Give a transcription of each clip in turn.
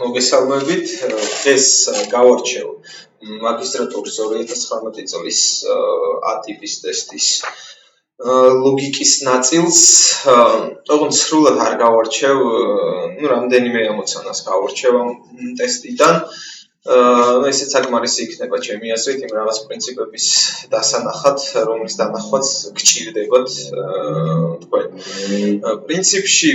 მოგესალმებით. ეს გავარჩევ მაგისტრატურის 2019 წლის A-ტიპის ტესტის ლოგიკის ნაწილს. თუმცა სრულად არ გავარჩევ, რამდენიმე ამოცანას გავარჩევ ამ ტესტიდან. ესეც საკმარისი იქნება ჩემი აზრით, იმ რაღაც პრინციპების დასანახად, რომლის დანახვაც გჭირდებათ თქვენ. პრინციპში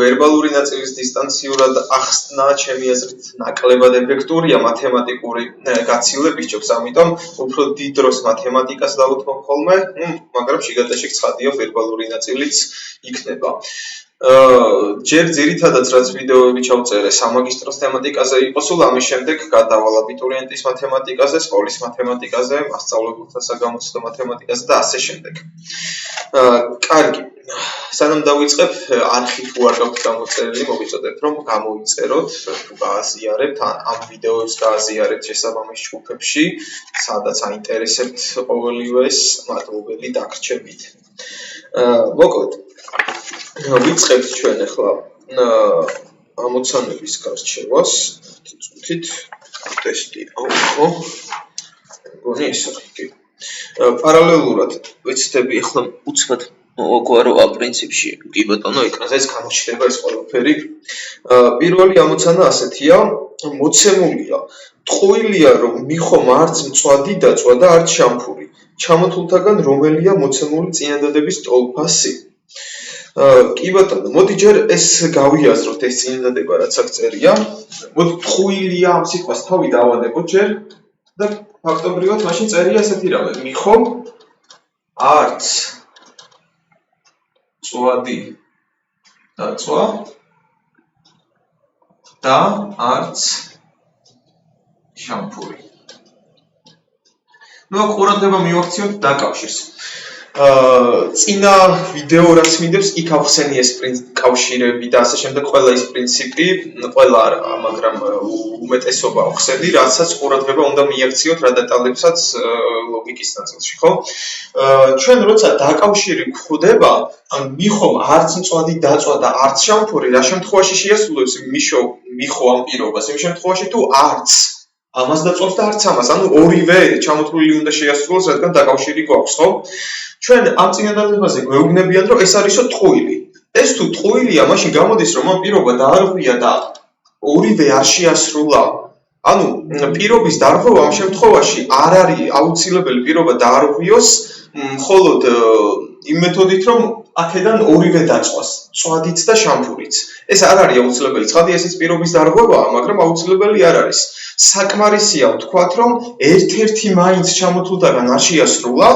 ვერბალური ნაწილის დისტანციურად ახსნა ჩემი აზრით ნაკლებად ეფექტურია მათემატიკური გაცილების ჯობს, ამიტომ უფრო დიდ დროს მათემატიკას დავუთმობ ხოლმე, მაგრამ შიგადაშიგ ცხადია ვერბალური ნაწილიც იქნება. ჯერ ძირითადად რაც ვიდეოები ჩავწერე სამაგისტროს თემატიკაზე იყო, სულ ამის შემდეგ გადავალ აბიტურიენტის მათემატიკაზე, სკოლის მათემატიკაზე, მასწავლებელთა საგამოცდო მათემატიკაზე და ასე შემდეგ. კარგი. სანამ დავიწყებ, არხი თუ არ გაქვთ გამოწერილი, მოგიწოდებთ რომ გამოიწეროთ, თუ გააზიარებთ, ამ ვიდეოებს გააზიარებთ შესაბამის ჯგუფებში, სადაც აინტერესებთ ყოველივეს, მადლობელი დაგრჩებით. მოკლედ ვიწყებთ ჩვენ ახლა ამოცანების გარჩევას, წუთით ტესტი. ხო? მგონი ისე კი. პარალელურად ვეცდები ახლა უცბად მოვაგვარო პრინციპში, კი ბატონო, ეკრანზეც გამოჩნდება ეს ყველაფერი. პირველი ამოცანა ასეთია, მოცემულია. ტყუილია რომ მიხო მარც მწვადი დაწვა და არც შამფური. ჩამოთვლთაგან რომელია მოცემული წინადადების ტოლფასი? კი ბატონო, მოდი ჯერ ეს გავიაზროთ ეს წინადადება რაც აქ წერია. მოდი ტყუილია ამ სიტყვას თავი დავანებოთ ჯერ და ფაქტობრივად მაშინ წერია ესეთი რამე, მიხო არც მწვადი დაწვა და არც შამფური. ყურადღება მივაქციოთ დაკავშირს. წინა ვიდეო რაც მინდებს იქ ავხსენი ეს კავშირები და ასე შემდეგ ყველა ის პრინციპი, ყველა არა, მაგრამ უმეტესობა ავხსენი, რასაც ყურადღება უნდა მიაქციოთ რა დეტალებსაც ლოგიკის ნაწილში, ხო? ჩვენ როცა დაკავშირი გვხვდება, ან მიხომ არც მწვადი დაწვა და არც შამფური, რა შემთხვევაში შეასრულებს მიხო ამ პირობას? იმ შემთხვევაში თუ არც ამას დაწვავს და არც ამას, ანუ ორივე ჩამოთვლილი უნდა შეასრულოს, რადგან დაკავშირი გვაქვს, ხო? ჩვენ ამ წინადადებაზე გვეუბნებიან, რომ ეს არისო ტყუილი. ეს თუ ტყუილია, მაშინ გამოდის, რომ ამ პირობა დაარღვია და ორივე არ შეასრულა. ანუ პირობის დარღვევა ამ შემთხვევაში არ არის აუცილებელი პირობა დაარღვიოს, მხოლოდ იმ მეთოდით, რომ აქედან ორივე დაწვას, მწვადიც და შამფურიც. ეს არ არის აუცილებელი. ცხადია, ესეც პირობის დარღვევაა, მაგრამ აუცილებელი არ არის. საკმარისია ვთქვათ, რომ ერთ-ერთი მაინც ჩამოთვლთაგან არ შეასრულა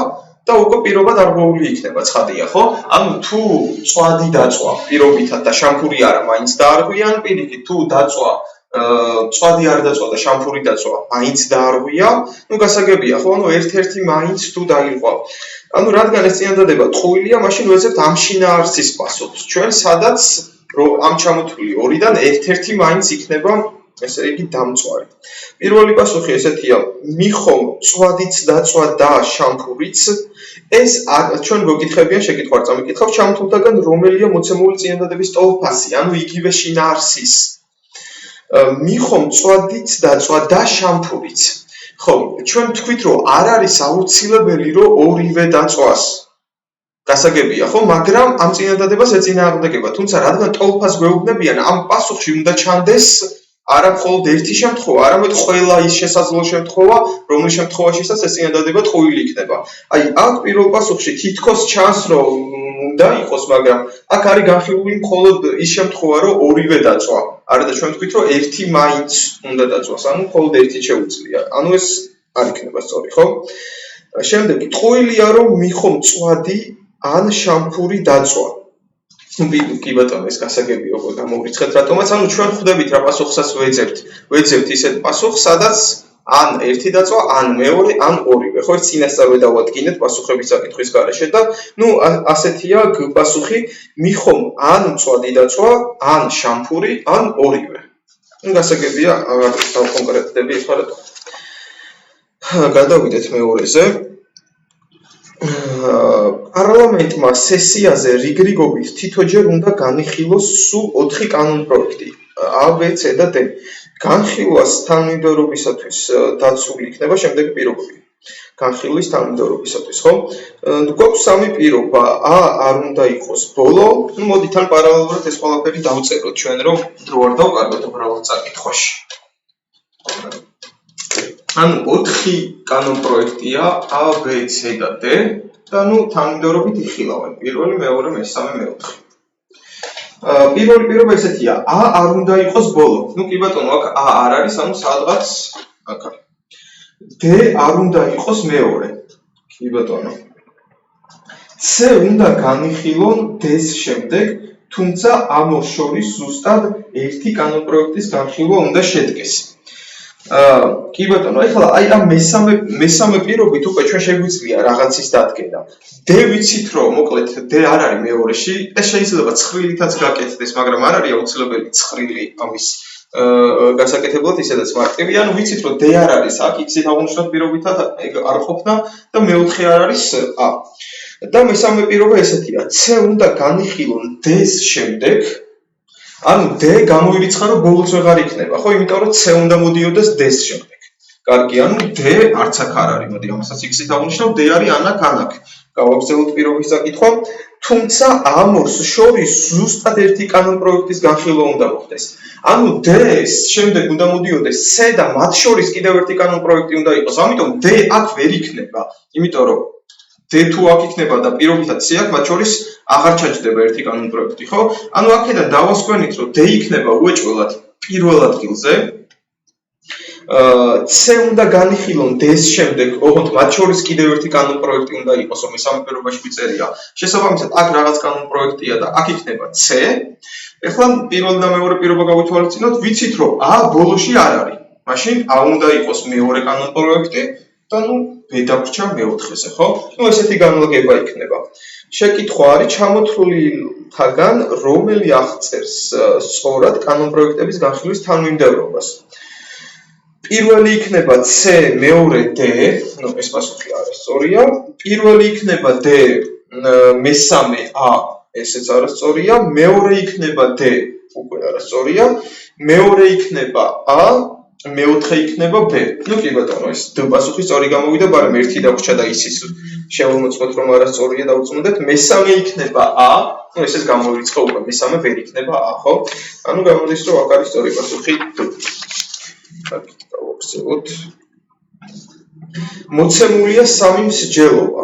და უკვე პირობა დარღვეული იქნება, ცხადია, ხო? ანუ თუ მწვადი დაწვა პირობითად და შამფური არა, მაინც დაარღვიან, პირიქით თუ დაწვა მწვადი არ დაწვა და შამფური დაწვა, მაინც დაარღვია, გასაგებია, ხო? ანუ ერთ-ერთი მაინც თუ დაირღვა. ანუ რადგან ეს წინადადება ტყუილია, მაშინ ვეძებთ ამ შინაარსის პასუხს. ჩვენ სადაც ამ ჩამოთვლილი ორიდან ერთ-ერთი მაინც იქნება ესე იგი დამწვარი. პირველი პასუხი ესეთია, მიხო მწვადიც დაწვა და შამფურიც. ეს ჩვენ გვეკითხებიან, შეკითხვა არ წამიკითხავ, ჩამოთვლთაგან რომელია მოცემული წინადადების ტოლფასი, ანუ იგივე შინაარსის. მიხო მწვადიც დაწვა და შამფურიც. ხო, ჩვენ ვთქვით, რომ არ არის აუცილებელი, რომ ორივე დაწვას. გასაგებია, ხო, მაგრამ ამ წინადადებას ეწინააღმდეგება, თუმცა რადგან ტოლფას გვეუბნებიან, ამ პასუხში უნდა ჩანდეს არა მხოლოდ ერთი შემთხვევა, არამედ ყველა ის შესაძლო შემთხვევა, რომლის შემთხვევაშისაც ეს წინადადება ტყუილი იქნება. აი, აქ პირველ პასუხში თითქოს ჩანს, რომ უნდა იყოს, მაგრამ აქ არის განხილული მხოლოდ ის შემთხვევა, რომ ორივე დაწვა. არადა ჩვენ ვთქვით, რომ ერთი მაინც უნდა დაწვას, ანუ მხოლოდ ერთი შეუძლია. ანუ ეს არ იქნება სწორი, ხო? შემდეგი, ტყუილია რომ მიხო მწვადი ან შამფური დაწვა. კი ბატონო, ეს გასაგებია, უკვე გამოვრიცხეთ რატომაც, ანუ ჩვენ ხვდებით რა პასუხსაც ვეძებთ ისეთ პასუხს, სადაც ან ერთი დაწვა, ან მეორე, ან ორივე. ხო, ეს წინასწარ დავადგინეთ პასუხების საკითხვის გარეშე და ასეთია პასუხი, მიხომ ან მწვადი დაწვა, ან შამფური, ან ორივე. გასაგებია, აღარ დავკონკრეტდები ახლა რატო. გადავიდეთ მეორეზე. პარლამენტმა სესიაზე რიგრიგობით თითოჯერ უნდა განიხილოს სულ 4 კანონპროექტი. A, B, C და D. განხილვას თანმიმდევრობისათვის დაცული იქნება შემდეგი პირობები. განხილვის თანმიმდევრობისათვის, ხო? გვაქვს სამი პირობა. A არ უნდა იყოს ბოლო. ნუ მოდით ან პარალელურად ეს ყველაფერი დავწეროთ ჩვენ, რომ დრო არ დავკარგოთ უბრალოდ წაკითხვაში. ანუ 4 კანონპროექტია A, B, C და D და ნუ თანმიმდევრობით იხილავენ. პირველი, მეორე, მესამე, მეოთხე. პირველი პირობა ესეთია, A არ უნდა იყოს ბოლო. ნუ კი ბატონო, აქ A არ არის, ანუ სადღაც აქ არის. D არ უნდა იყოს მეორე. კი ბატონო. C უნდა განიხილონ D-ს შემდეგ, თუმცა ამ ორ შორის ზუსტად ერთი კანონპროექტის განხილვა უნდა შედგეს. კი ბატონო, ეხლა აი ამ მესამე პირობით უკვე ჩვენ შეგვიძლია რაღაცის დადგენა. D ვიცით რომ მოკლედ D არ არის მეორეში, ეს შეიძლება ცხრილითაც გაკეთდეს, მაგრამ არ არის აუცილებელი ცხრილი ამის გასაკეთებლად ისედაც მარტივია, ანუ ვიცით რომ D არ არის აქ, X-ით აღნიშნოთ პირობითად არ ყოფნა და მეოთხე არ არის A. და მესამე პირობა ესეთია, C უნდა განიხილონ D-ს შემდეგ, ანუ D გამოირიცხა რომ ბოლოს ვეღარ იქნება, ხო, იმიტომ რომ C უნდა მოდიოდეს D-ს შემდეგ. კარგი, ანუ D არც აქ არ არის, მოდი ამასაც X-ით აღნიშნავ, D არის ანაკ. გავაგრძელოთ პირობის საკითხვა, თუმცა ამ ორს შორის ზუსტად ერთი კანონპროექტის განხილვა უნდა მოხდეს. ანუ D-ს შემდეგ უნდა მოდიოდეს C და მათ შორის კიდევ ერთი კანონპროექტი უნდა იყოს. ამიტომ D აქ ვერ იქნება, იმიტომ რომ D თუ აქ იქნება და პირობითად C აქ მათ შორის აღარ ჩაჯდება ერთი კანონპროექტი, ხო? ანუ აქედან დავასკვენით, რომ D იქნება უეჭველად პირველ ადგილზე. C უნდა განიხილონ D-ს შემდეგ, ოღონდ მათ შორის კიდევ ერთი კანონპროექტი უნდა იყოს, რომ მესამე პირობაში მიწერია. შესაბამისად, აქ რაღაც კანონპროექტია და აქ იქნება C. ეხლა პირველი და მეორე პირობა გავითვალისწინოთ, ვიცით რომ A ბოლოში არ არის. მაშინ A უნდა იყოს მეორე კანონპროექტი და ნუ B დაგვრჩა მეოთხეზე, ხო? ნუ ესეთი განლაგება იქნება. შეკითხვა არის ჩამოთვლილთაგან რომელი აღწერს სწორად კანონპროექტების განხილვის თანმიმდევრობას. პირველი იქნება C, მეორე D, ნუ ეს პასუხი არის სწორია. პირველი იქნება D, მესამე A, ესეც არასწორია. მეორე იქნება D, უკვე არასწორია. მეორე იქნება A, მეოთხე იქნება B. ნუ კი ბატონო, ეს D პასუხი სწორი გამოვიდა, მაგრამ ერთი დაგვრჩა და ისიც შევამოწმოთ რომ არასწორია და უწმოდეთ. მესამე იქნება A, ნუ ესეც გამოვირიცხა უკვე, მესამე ვერ იქნება A, ხო? ანუ გამოდის რომ აქ არის სწორი პასუხი D. გავაგრძელოთ. მოცემულია სამი მსჯელობა.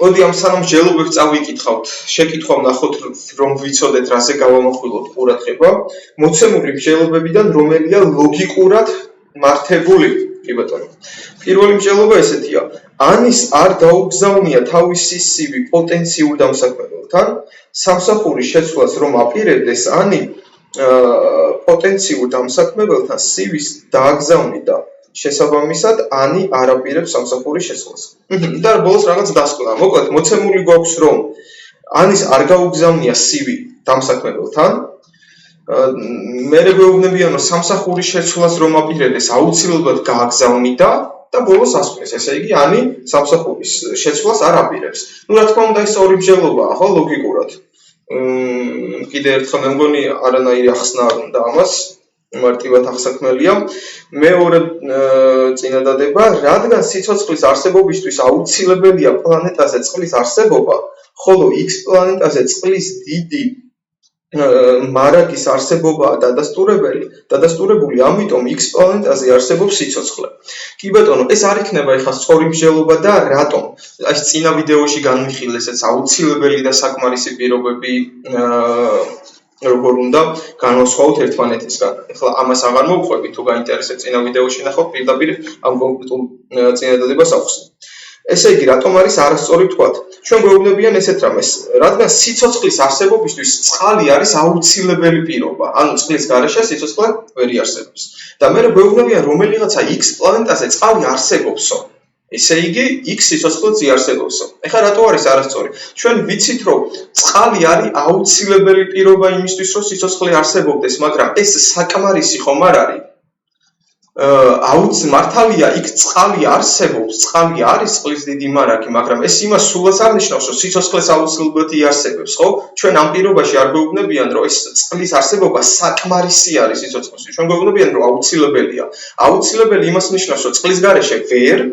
მოდი ამ სამ მსჯელობებს წავიკითხავთ. შეკითხვა ვნახოთ რომ ვიცოდეთ რაზე გავამახვილოთ ყურადღება. მოცემული მსჯელობებიდან რომელია ლოგიკურად მართებული? კი ბატონო. პირველი მსჯელობა ესეთია. ანის არ დაუგზავნია თავისი სივი პოტენციურ დამსაქმებელთან, სამსახურის შეცვლას რომ აპირებდეს, ანი პოტენციურ დამსაქმებელთან სივის დააგზავნიდა. შესაბამისად, ანი არ აპირებს სამსახურის შეცვლას. და ბოლოს რაღაც დასკვნა. მოკლედ, მოცემული გვაქვს რომ ანის არ გაუგზავნია სივი დამსაქმებელთან. მე გვეუბნებიან რომ სამსახურის შეცვლას რომ აპირებდეს, აუცილებლად გააგზავნიდა და ბოლოს ასკვნის. ესე იგი, ანი სამსახურის შეცვლას არ აპირებს. ნუ რა თქმა უნდა, ეს ორი მსჯელობაა, ხო, ლოგიკურად. კიდე ერთხელ მე მგონი არანაირი ახსნა არ უნდა ამას, მარტივად აღსაქმელია. მეორე წინადადება, რადგან სიცოცხლის არსებობისთვის აუცილებელია პლანეტაზე წყლის არსებობა, ხოლო X პლანეტაზე წყლის დიდი მარაგის არსებობაა დადასტურებული, ამიტომ X პლანეტაზე არსებობს სიცოცხლე. კი ბატონო, ეს არ იქნება ეხლა სწორი მსჯელობა და რატომ? ეს წინა ვიდეოში განვიხილეს, ეს აუცილებელი და საკმარისი პირობები როგორ უნდა განვასხვაოთ ერთმანეთისგან. ეხლა ამას აღარ მოვყვები, თუ გაინტერესებთ წინა ვიდეოში ნახოთ, პირდაპირ ამ კონკრეტულ წინადადებას ახსნით. ესე იგი, რატომ არის არასწორი ვთქვათ? ჩვენ გვეუბნებიან ესეთ რამეს, რადგან სიცოცხლის არსებობისთვის წყალი არის აუცილებელი პირობა, ანუ წყლის გარეშე სიცოცხლე ვერ იარსებობს. და მე გვეუბნებიან რომელიღაცა X პლანეტაზე წყალი არსებობსო. ესე იგი, X სიცოცხლეც იარსებობსო. ეხლა რატო არის არასწორი? ჩვენ ვიცით, რომ წყალი არის აუცილებელი პირობა იმისთვის, რომ სიცოცხლე არსებობდეს, მაგრამ ეს საკმარისი ხომ არ არის? მართალია იქ წყალი არსებობს, წყალი არის წყლის დიდი მარაგი, მაგრამ ეს იმას სულაც არ ნიშნავს, რომ სიცოცხლეს აუცილებლად იარსებებს, ხო? ჩვენ ამ პირობაში არ გვეუბნებიან, რომ ეს წყლის არსებობა საკმარისი არის სიცოცხლეში. ჩვენ გვეუბნებიან, რომ აუცილებელია. აუცილებელი იმას ნიშნავს, რომ წყლის გარეშე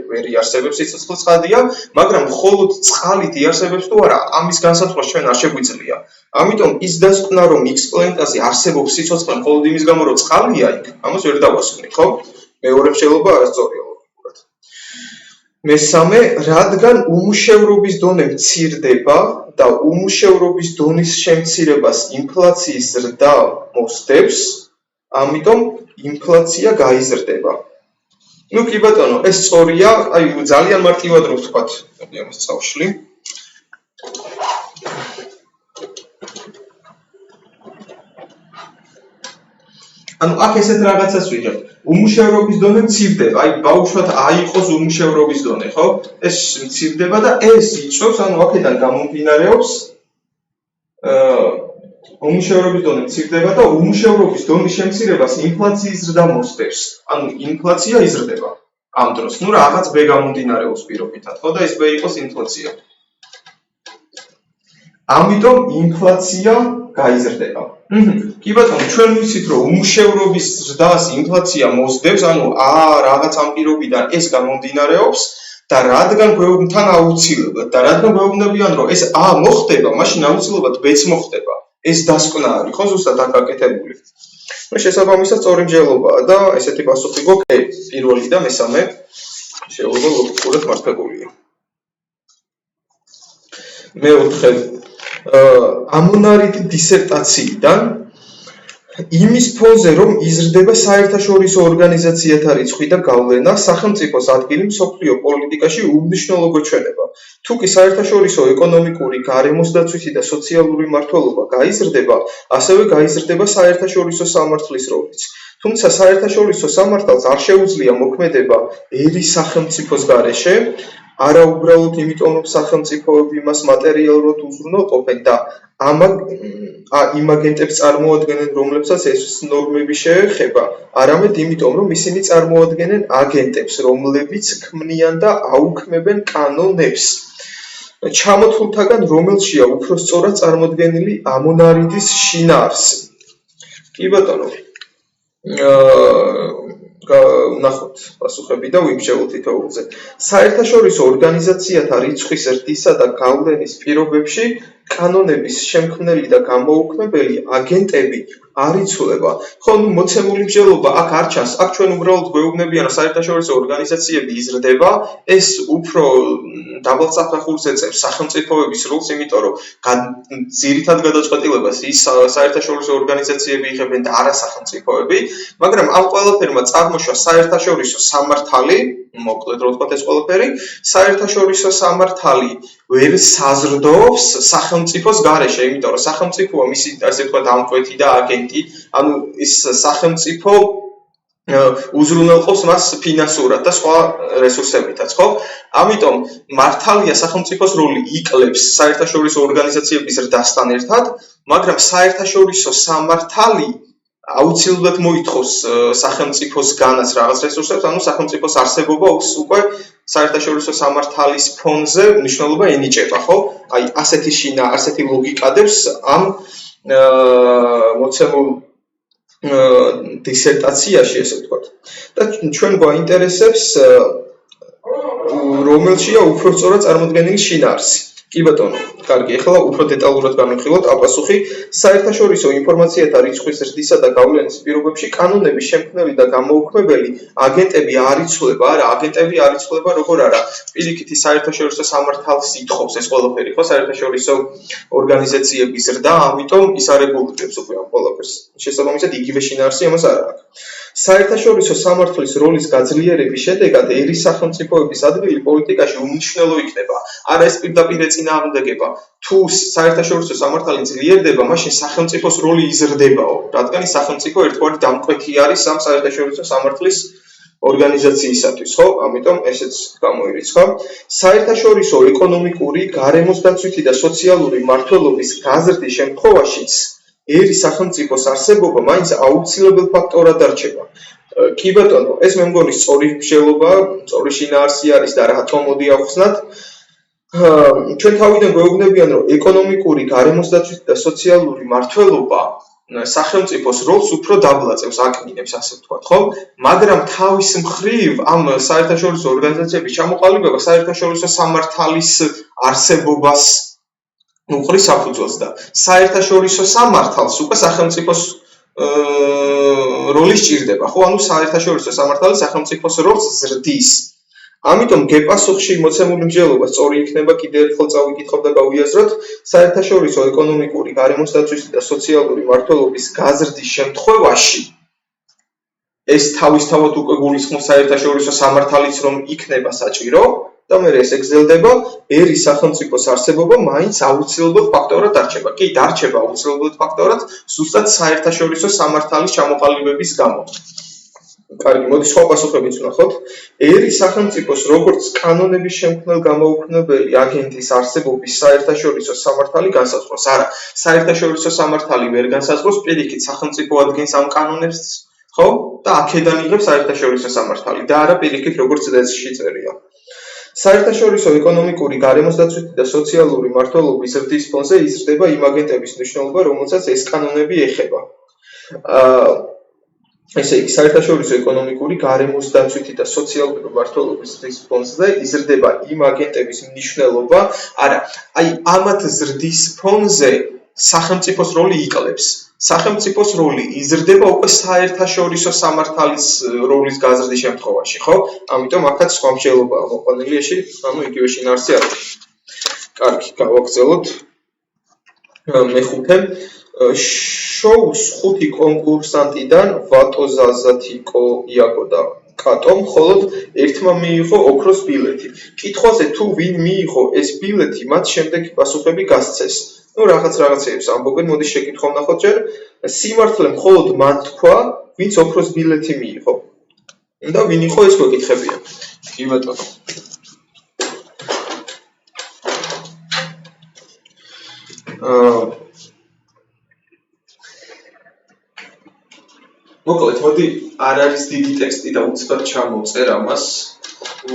ვერ იარსებებს სიცოცხლე ცხადია, მაგრამ მხოლოდ წყალით იარსებებს თუ არა, ამის განსაზღვრა ჩვენ არ შეგვიძლია. ამიტომ ის დასკვნა, რომ X პლანეტაზე არსებობს სიცოცხლე მხოლოდ იმის გამო, რომ წყალია იქ, ამას ვერ დავასკვნით, ხო? მეორე მსჯელობა არასწორია ლოგიკურად. მესამე, რადგან უმუშევრობის დონე მცირდება და უმუშევრობის დონის შემცირებას ინფლაციის ზრდა მოსდევს, ამიტომ ინფლაცია გაიზრდება. ნუ კი ბატონო, ეს სწორია, აი ძალიან მარტივად რო ვთქვათ, ამას წავშლი. ანუ აქ ესეთ რაღაცას ვიღებ. უმუშევრობის დონე მცირდება, აი ბავშვად აიყოს უმუშევრობის დონე, ხო? ეს მცირდება და ეს იწვევს, ანუ აქედან გამომდინარეობს უმუშევრობის დონე მცირდება და უმუშევრობის დონის შემცირებას ინფლაციის ზრდა მოსდევს. ანუ ინფლაცია იზრდება ამ დროს. ნუ რაღაც ბ გამომდინარეობს პირობითად, ხო? და ეს ბ იყოს ინფლაცია. ამიტომ ინფლაცია გაიზრდება. კი ბატონო, ჩვენ ვიცით, რომ უმუშევრობის ზრდას ინფლაცია მოსდევს, ანუ რაღაც ამ პირობიდან ეს გამომდინარეობს და რადგან თან აუცილებლად და რადგან გვეუბნებიან, რომ ეს მოხდება, მაშინ აუცილებლად ბ-ც მოხდება. ეს დასკვნა არის, ხო, ზუსტად აქ გაკეთებული. ნუ შესაბამისად სწორი მსჯელობაა და ესეთი პასუხი გვაქვს პირველი და მესამე შეუძლო ლოგიკურად მართებულია. მეოთხე ამონარიდი დისერტაციიდან იმის ფონზე, რომ იზრდება საერთაშორისო ორგანიზაციათა რიცხვი და გავლენა, სახელმწიფოს ადგილი მსოფლიო პოლიტიკაში უმნიშვნელო გვეჩვენება. თუ კი საერთაშორისო ეკონომიკური, გარემოსდაცვითი და სოციალური მმართველობა გაიზრდება, ასევე გაიზრდება საერთაშორისო სამართლის როლიც. თუმცა საერთაშორისო სამართალს არ შეუძლია მოქმედება ერის სახელმწიფოს გარეშე, არა უბრალოდ იმიტომ, რომ სახელმწიფოები მას მატერიალურად უზრუნველყოფენ და იმ აგენტებს წარმოადგენენ, რომლებსაც ეს ნორმები შეეხება, არამედ იმიტომ, რომ ისინი წარმოადგენენ აგენტებს, რომლებიც ქმნიან და აუქმებენ კანონებს. ჩამოთვლთაგან რომელშია უფრო სწორად წარმოდგენილი ამონარიდის შინაარსი. კი ბატონო. ვნახოთ პასუხები და ვიმსჯელოთ თითოეულზე. საერთაშორისო ორგანიზაციათა რიცხვის ზრდისა და გავლენის პირობებში კანონების შემქმნელი და გამოუქმებელი აგენტები არ იცვლება. ხო, ნუ მოცემული მსჯელობა აქ არ ჩანს. აქ ჩვენ უბრალოდ გვეუბნებიან, რომ საერთაშორისო ორგანიზაციები იზრდება, ეს უფრო დაბალ საფეხურს ეწევს სახელმწიფოების როლს, იმიტომ რომ ძირითად გადაწყვეტილებას ის საერთაშორისო ორგანიზაციები იღებენ და არა სახელმწიფოები, მაგრამ ამ ყველაფერმა წარმოშვა საერთაშორისო სამართალი, მოკლედ რო ვთქვათ ეს ყველაფერი, საერთაშორისო სამართალი ვერ საზრდოობს სახელმწიფოს გარეშე, იმიტომ რომ სახელმწიფოა მისი, ასე ვთქვათ, დამკვეთი და აგენტი, ანუ ის სახელმწიფო უზრუნველყოფს მას ფინანსურად და სხვა რესურსებითაც, ხო? ამიტომ მართალია სახელმწიფოს როლი იკლებს საერთაშორისო ორგანიზაციების ზრდასთან ერთად, მაგრამ საერთაშორისო სამართალი აუცილებლად მოითხოვს სახელმწიფოსგანაც რაღაც რესურსებს, ანუ სახელმწიფოს არსებობა უკვე საერთაშორისო სამართალის ფონზე მნიშვნელობა ენიჭება, ხო? აი ასეთი ლოგიკადებს ამ მოცემულ დისერტაციაში, ესე ვთქვათ. და ჩვენ გვაინტერესებს რომელშია უფრო სწორად წარმოდგენილი შინაარსი. კი ბატონო, კარგი, ახლა უფრო დეტალურად განვიხილოთ აპასუხი. საერთაშორისო ინფორმაციათა რიცხვის ზრდისა და გავლენის პირობებში კანონების შემქმნელი და გამოუქმებელი აგენტები არ იცვლება, არა, აგენტები არ იცვლება, როგორ არა. პირიქით საერთაშორისო სამართალს ითხოვს ეს ყველაფერი, ხო, საერთაშორისო ორგანიზაციების ზრდა, ამიტომ ის არ რეგულირებს უკვე ამ ყველაფერს. შესაბამისად, იგივე შინაარსი ამას არ აქვს. საერთაშორისო სამართლის როლის გაძლიერების შედეგად ერის სახელმწიფოების ადგილი პოლიტიკაში უმნიშვნელო იქნება. არა ეს პირდაპირ ეწინააღმდეგება. თუ საერთაშორისო სამართალი ძლიერდება, მაშინ სახელმწიფოს როლი იზრდებაო, რადგან სახელმწიფო ერთგვარი დამკვეთი არის ამ საერთაშორისო სამართლის ორგანიზაციისათვის, ხო? ამიტომ ესეც გამოირიცხა. საერთაშორისო ეკონომიკური, გარემოსდაცვითი და სოციალური მმართველობის გაზრდის შემთხვევაშიც ერი სახელმწიფოს არსებობა მაინც აუცილებელ ფაქტორად დარჩება. კი ბატონო, ეს მე მგონი სწორი მსჯელობაა, სწორი შინაარსი არის და რატომ მოდი ავხსნათ. ჩვენ თავიდან გვეუბნებიან, რომ ეკონომიკური, გარემოსდაცვითი და სოციალური მართლობა სახელმწიფოს როლს უფრო დაბლაწევს, აკნინებს, ასე ვთქვათ, ხო? მაგრამ თავის მხრივ ამ საერთაშორისო ორგანიზაციების ჩამოყალიბება საერთაშორისო სამართალის არსებობას უყრის საფუძველს და საერთაშორისო სამართალს უკვე სახელმწიფოს როლი სჭირდება, ხო? ანუ საერთაშორისო სამართალი სახელმწიფოს როლს ზრდის. ამიტომ გეპასუხში მოცემული მსჯელობა სწორი იქნება, კიდევ ერთხელ წავიკითხავ და გავიაზროთ, საერთაშორისო ეკონომიკური, გარემოსდაცვითი და სოციალური მართლობის გაზრდის შემთხვევაში ეს თავისთავად უკვე გულისხმობს საერთაშორისო სამართალიც რომ იქნება საჭირო და მე ეს ეგზელდება, ერის სახელმწიფოს არსებობა მაინც აუცილებელ ფაქტორად დარჩება. კი, დარჩება აუცილებელ ფაქტორად, ზუსტად საერთაშორისო სამართალის ჩამოყალიბების გამო. კარგი, მოდი სხვა პასუხებიც ვნახოთ. ერის სახელმწიფოს როგორც კანონების შემქმნელ გამოუქმნებელი აგენტის არსებობის საერთაშორისო სამართალი განსაზღვროს. არა, საერთაშორისო სამართალი ვერ განსაზღვროს, პირიქით სახელმწიფო ადგენს ამ კანონებს, ხო? და აქედან იღებს საერთაშორისო სამართალი და არა პირიქით როგორც წესში წერია. საერთაშორისო ეკონომიკური, გარემოსდაცვითი და სოციალური მართლობის ზრდის ფონზე იზრდება იმ აგენტების მნიშვნელობა, რომელსაც ეს კანონები ეხება. ესე იგი, საერთაშორისო ეკონომიკური, გარემოსდაცვითი და სოციალური მართლობის ზრდის ფონზე იზრდება იმ აგენტების მნიშვნელობა, არა, აი ამათ ზრდის ფონზე სახელმწიფოს როლი იკლებს. სახელმწიფოს როლი იზრდება უკვე საერთაშორისო სამართალის როლის გაზრდის შემთხვევაში, ხო? ამიტომ აქაც სხვა მსჯელობაა მოყვანილი, ანუ იგივე შინაარსი არის. კარგი, გავაგრძელოთ. მეხუთე შოუს 5 კონკურსანტიდან ვატო, ზაზა, თიკო, იაკო და კატომ მხოლოდ ერთმა მიიღო ოქროს ბილეთი. კითხვაზე თუ ვინ მიიღო ეს ბილეთი, მათ შემდეგი პასუხები გასცეს. ნუ რაღაცეებს ამბობენ, მოდი შეკითხვა ვნახოთ ჯერ. სიმართლე მხოლოდ მან თქვა, ვინც ოქროს ბილეთი მიიღო. და ვინ იყო ეს გვეკითხებიან. კი ბატონო. მოკლედ, მოდი არ არის დიდი ტექსტი და უცბად ჩამოვწერ ამას.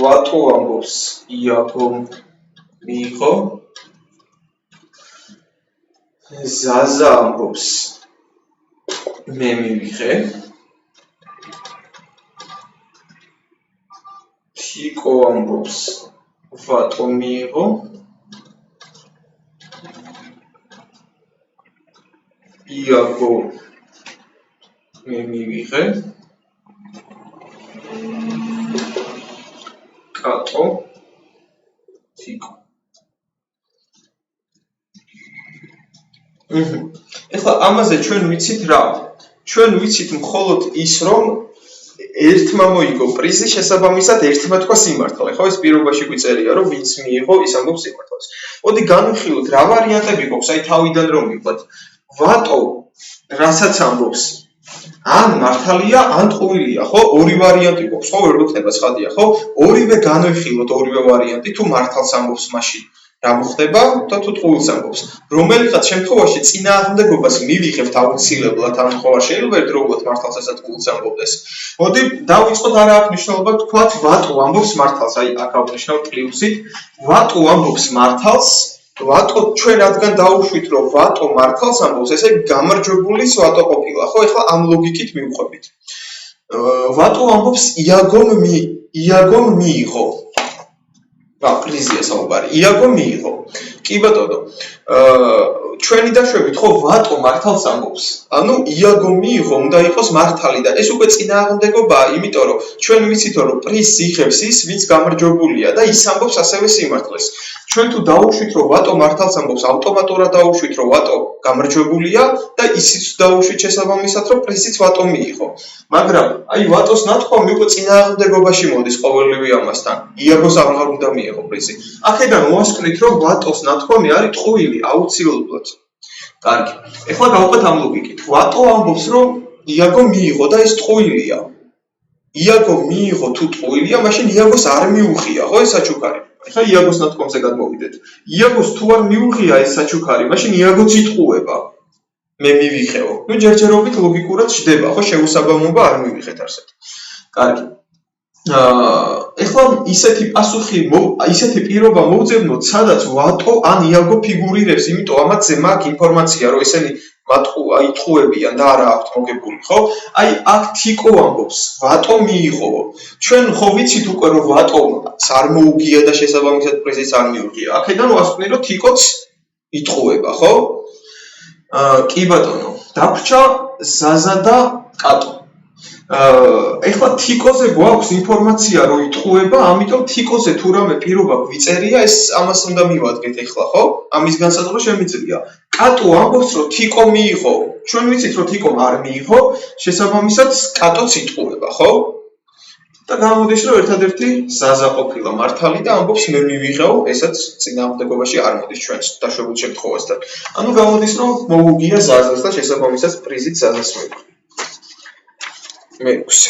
ვატო ამბობს, იაკო მიიღო. ზაზა ამბობს, მე მივიღე. თიკო ამბობს, ვატო მიიღო. იაკო მე მივიღე. კატო, თიკო. ეხლა ამაზე ჩვენ ვიცით რა? ჩვენ ვიცით მხოლოდ ის, რომ ერთმა მოიგო პრიზი, შესაბამისად ერთმა თქვა სიმართლე, ხო? ეს პირობაში გვიწერია, რომ ვინც მიიღო, ის ამბობს სიმართლეს. მოდი განვიხილოთ, რა ვარიანტები გვაქვს, აი თავიდან რომ ვიყვეთ. ვატო, რასაც ამბობს, ან მართალია, ან ტყუილია, ხო? ორი ვარიანტი გვაქვს, ხო? ვერ გვექნება ცხადია, ხო? ორივე განვიხილოთ, ორივე ვარიანტი, თუ მართალს ამბობს, მაშინ რა მოხდება და თუ ტყუილს ამბობს. რომელიღაც შემთხვევაში წინააღმდეგობას მივიღებთ აუცილებლად, ან ხო არ შეიძლება ერთდროულად მართალს ასა ტყუილს ამბობდეს. მოდი დავიწყოთ არა აქვს მნიშვნელობა, თქვათ ვატო ამბობს მართალს, აი აქ ავნიშნავ პლუსით, ვატო ამბობს მართალს, ვატო ჩვენ რადგან დაუშვით, რომ ვატო მართალს ამბობს, ესე გამარჯვებულის ვატო ყოფილა, ხო? ეხლა ამ ლოგიკით მივყვებით. ვატო ამბობს იაგომ მიიღო. პრიზია საუბარი. იაგო მიიღო. კი ბატონო. ჩვენი დაშვებით ხო ვატო მართალს ამბობს. ანუ იაგო მიიღო, უნდა იყოს მართალი და ეს უკვე წინააღმდეგობაა, იმიტომ რომ ჩვენ ვიცით რომ პრიზს იღებს ის, ვინც გამარჯვებულია და ის ამბობს ასევე სიმართლეს. ჩვენ თუ დაუშვით რომ ვატო მართალს ამბობს, ავტომატურად დაუშვით რომ ვატო გამარჯვებულია და ისიც დაუშვით შესაბამისად რომ პრიზიც ვატო მიიღო. მაგრამ აი ვატოს ნათქვამი უკვე წინააღმდეგობაში მოდის ყოველივე ამასთან. იაგოს აღარ უნდა მიიღო პრიზი. აქედან მოასკვნით რომ ვატოს ნათქვამი არის ტყუილი აუცილებლად. კარგი. ეხლა გავყვეთ ამ ლოგიკით. ვატო ამბობს რომ იაგო მიიღო და ეს ტყუილია. იაგო მიიღო თუ ტყუილია, მაშინ იაგოს არ მიუღია, ხო ეს საჩუქარი. ეხლა იაგოს ნათქვამზე გადმოვიდეთ. იაგოს თუ არ მიუღია ეს საჩუქარი, მაშინ იაგოც იტყუება. მე მივიღეო. ნუ ჯერჯერობით ლოგიკურად ჩდება, ხო, შეუსაბამობა არ მივიღეთ არსად. კარგი. ეხლა ისეთი პასუხი, ისეთი პირობა მოვძებნოთ, სადაც ვატო ან იაგო ფიგურირებს, იმიტომ ამათზე მაქვს ინფორმაცია, რომ ესენი იტყუებიან და არა აქვთ მოგებული, ხო? აი, აქ თიკო ამბობს, ვატო მიიღო. ჩვენ ხო ვიცით უკვე, რომ ვატომ არ მოუგია და შესაბამისად პრეზიდენტს არ მიუღია. აქედან ვასწავლი, რომ თიკოც იტყუება, ხო? კი ბატონო, დაგვრჩა ზაზა და კატო. ეხლა თიკოზე გვაქვს ინფორმაცია, რომ იტყუება, ამიტომ თიკოზე თუ რამე პირობა გვიწერია, ეს ამას უნდა მივადგეთ ეხლა, ხო? ამის განსაზღვრა შემიძლია. კატო ამბობს, რომ თიკო მიიღო. ჩვენ ვიცით, რომ თიკომ არ მიიღო, შესაბამისად კატოც იტყუება, ხო? და გამოდის, რომ ერთადერთი ზაზა ყოფილა მართალი და ამბობს მე მივიღეო, ესაც წინააღმდეგობაში არ მოდის ჩვენს დაშვებულ შემთხვევასთან. ანუ გამოდის, რომ მოუგია ზაზას და შესაბამისად პრიზით ზაზას მივიღია. მე 6